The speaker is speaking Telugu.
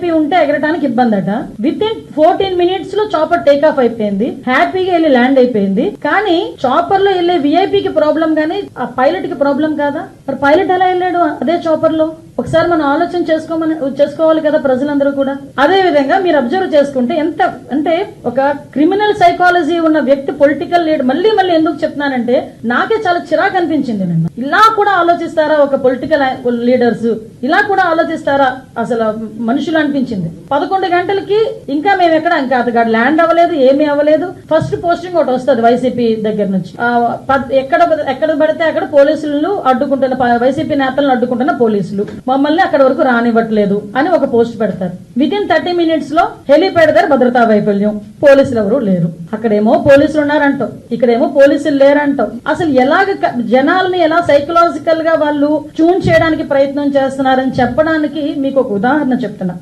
విఐపి ఉంటే ఎగరడానికి ఇబ్బంది అట. విత్ ఇన్ 14 minutes లో చాపర్ టేక్ ఆఫ్ అయిపోయింది, హ్యాపీగా వెళ్ళి ల్యాండ్ అయిపోయింది. కానీ చాపర్ లో వెళ్ళే విఐపికి ప్రాబ్లం గానీ ఆ పైలట్ కి ప్రాబ్లం కాదా? మరి పైలట్ ఎలా వెళ్ళాడు అదే చాపర్ లో? ఒకసారి మనం ఆలోచన చేసుకోవాలి కదా ప్రజలందరూ కూడా. అదే విధంగా మీరు అబ్జర్వ్ చేసుకుంటే ఎంత అంటే ఒక క్రిమినల్ సైకాలజీ ఉన్న వ్యక్తి పొలిటికల్ లీడర్, మళ్ళీ ఎందుకు చెప్తున్నానంటే నాకే చాలా చిరాకు అనిపించింది నిన్న. ఇలా కూడా ఆలోచిస్తారా ఒక పొలిటికల్ లీడర్స్? ఇలా కూడా ఆలోచిస్తారా అసలు మనుషులు అనిపించింది. 11 గంటలకి ఇంకా మేము ఇంకా అతగాడు ల్యాండ్ అవ్వలేదు, ఏమీ అవ్వలేదు. ఫస్ట్ పోస్టింగ్ ఒకటి వస్తుంది వైసీపీ దగ్గర నుంచి. ఎక్కడ పడితే అక్కడ పోలీసులు అడ్డుకుంటున్న, వైసీపీ నేతలను అడ్డుకుంటున్న పోలీసులు మమ్మల్ని అక్కడ వరకు రానివ్వట్లేదు అని ఒక పోస్ట్ పెడతారు. విత్ ఇన్ 30 minutes లో హెలిప్యాడ్ దగ్గర భద్రతా వైఫల్యం, పోలీసులు ఎవరు లేరు. అక్కడేమో పోలీసులు ఉన్నారంటాం, ఇక్కడేమో పోలీసులు లేరంటాం. అసలు ఎలాగ జనాలని ఎలా సైకలాజికల్ గా వాళ్ళు ట్యూన్ చేయడానికి ప్రయత్నం చేస్తున్నారని చెప్పడానికి మీకు ఒక ఉదాహరణ చెప్తున్నా.